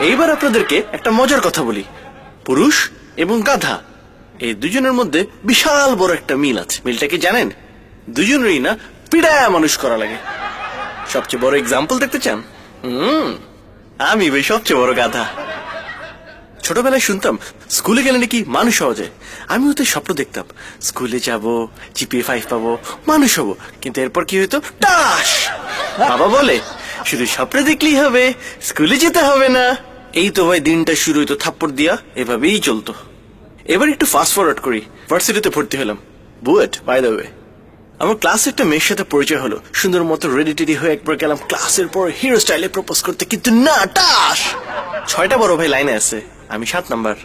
এইবার আপনাদেরকে একটা মজার কথা বলি, পুরুষ এবং গাধা এই দুজনের মধ্যে বিশাল বড় একটা মিল আছে। মিলটা কি জানেন? দুজনেরই না পিড়ায়া মানুষ করা লাগে। সবচেয়ে বড় এক্সাম্পল দেখতে চান? আমি ভাই সবচেয়ে বড় গাধা। ছোটবেলায় শুনতাম স্কুলে গেলে নাকি মানুষ হওয়া যায়। আমি ওতে স্বপ্ন দেখতাম স্কুলে যাব, জিপিএ 5 পাবো, মানুষ হবো। কিন্তু এরপর কি হইতো? টাস! বাবা বলে শুধু স্বপ্ন দেখলেই হবে, স্কুলে যেতে হবে না। এই তো ভাই দিনটা শুরু হইতো থাপ্পড় দিয়া, এভাবেই চলতো। এবার একটু ফাস্ট ফরওয়ার্ড করি, ভার্সিটিতে ভর্তি হলাম। BUET by the way. আমার ক্লাসে একটা মেয়ের সাথে পরিচয় হলো, সুন্দর মতো রেডি টেডি হয়ে একবার গেলাম ক্লাসের পর হিরো স্টাইলে প্রপোজ করতে, কিন্তু না, টাস! 6টা বড় ভাই লাইনে আছে, আমি 7 নাম্বার।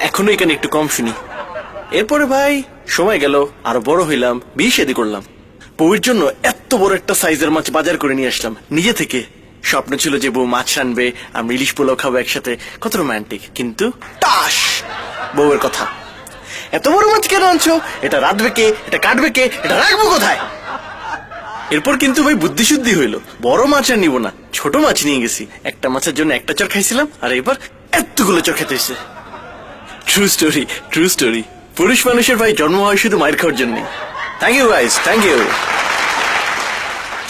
এখনো এখানে একটু কম শুনি। এরপরে ভাই সময় গেল, আরো বড় হইলাম, বিয়ে শাদী করলাম। বউয়ের জন্য এত বড় একটা সাইজের মাছ বাজার করে নিয়ে আসলাম নিজে থেকে। স্বপ্ন ছিল যে বউ মাছ রানবে, আমি ইলিশ পোলাও খাবো একসাথে, কত রোমান্টিক। কিন্তু টাস! বউয়ের কথা, এত বড় মাছ কেন আনছো? এটা রাঁধবে কে? এটা কাটবে কে? এটা রাখবো কোথায়? এরপর কিন্তু ভাই বুদ্ধি শুদ্ধি হইলো, বড় মাছ আর নিব না, ছোট মাছ নিয়ে গেছি। একটা মাছের জন্য একটা চর খাইছিলাম, আর এবার এতগুলো চর খেতে হয়েছে। True story, true story. পুরুষ মানুষের ভাই জন্ম হয় শুধু মায়ের খাওয়ার জন্য। Thank you guys, thank you.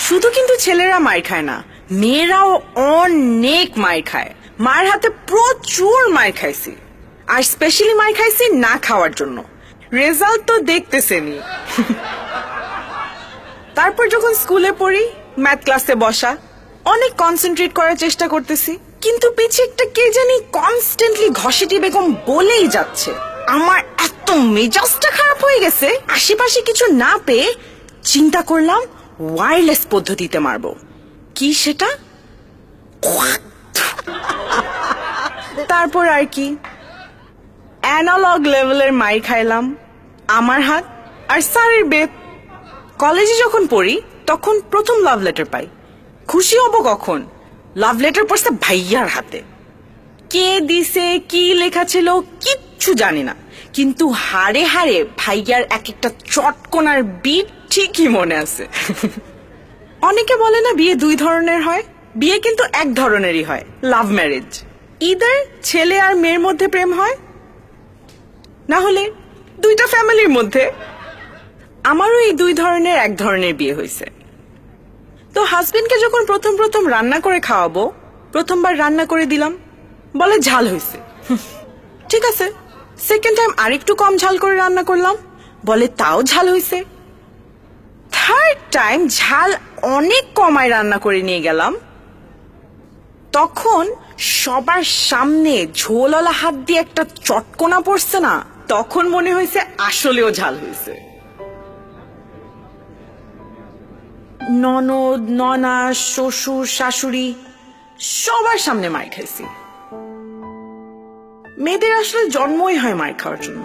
শুধু কিন্তু ছেলেরা মার খায় না, মেয়েরাও অনেক মার খায়। মায়ের হাতে প্রচুর মার খাইছি, আর স্পেশালি মার খাইছি না খাওয়ার জন্য। রেজাল্ট তো দেখতেছেনি। তারপর যখন স্কুলে পড়ি, ম্যাথ ক্লাসে বসা, অনেক কনসেন্ট্রেট করার চেষ্টা করতেছি, কিন্তু পিছে একটা কে জানি কনস্ট্যান্টলি ঘসেটি বেগম বলেই যাচ্ছে। আমার এত মেজাজটা খারাপ হয়ে গেছে, আশেপাশে কিছু না পেয়ে চিন্তা করলাম ওয়্যারলেস পদ্ধতিতে মারবো। কি সেটা? তারপর আর কি, অ্যানালগ লেভেলের মাই খাইলাম, আমার হাত আর স্যারের বেত। কলেজে যখন পড়ি তখন প্রথম লাভ লেটার পাই। খুশি হব কখন? লাভ লেটার পড়ছে ভাইয়ার হাতে। কে দিছে, কি লেখা ছিল কিচ্ছু জানি না, কিন্তু হাড়ে হাড়ে ভাইয়ার এক একটা চটকনার বিট ঠিকই মনে আছে। অনেকে বলে না বিয়ে 2 ধরনের হয়, বিয়ে কিন্তু এক ধরনেরই হয়, লাভ ম্যারেজ। ইদার ছেলে আর মেয়ের মধ্যে প্রেম হয়, না হলে 2টা ফ্যামিলির মধ্যে। আমারও এই 2 ধরনের এক ধরনের বিয়ে হয়েছে। তো হাজবেন্ডকে যখন প্রথম প্রথম রান্না করে খাওয়াবো, প্রথমবার রান্না করে দিলাম, বলে ঝাল হয়েছে। ঠিক আছে, সেকেন্ড টাইম আরেকটু কম ঝাল করে রান্না করলাম, বলে তাও ঝাল হয়েছে। থার্ড টাইম ঝাল অনেক কমায় রান্না করে নিয়ে গেলাম, তখন সবার সামনে ঝোলওয়ালা হাত দিয়ে একটা চটকনা পড়ছে না, তখন মনে হয়েছে আসলেও ঝাল হয়েছে। ননদ, ননাস, শ্বশুর, শাশুড়ি সবার সামনে মার খাইছি। মেয়েদের আসলে জন্মই হয় মার খাওয়ার জন্য।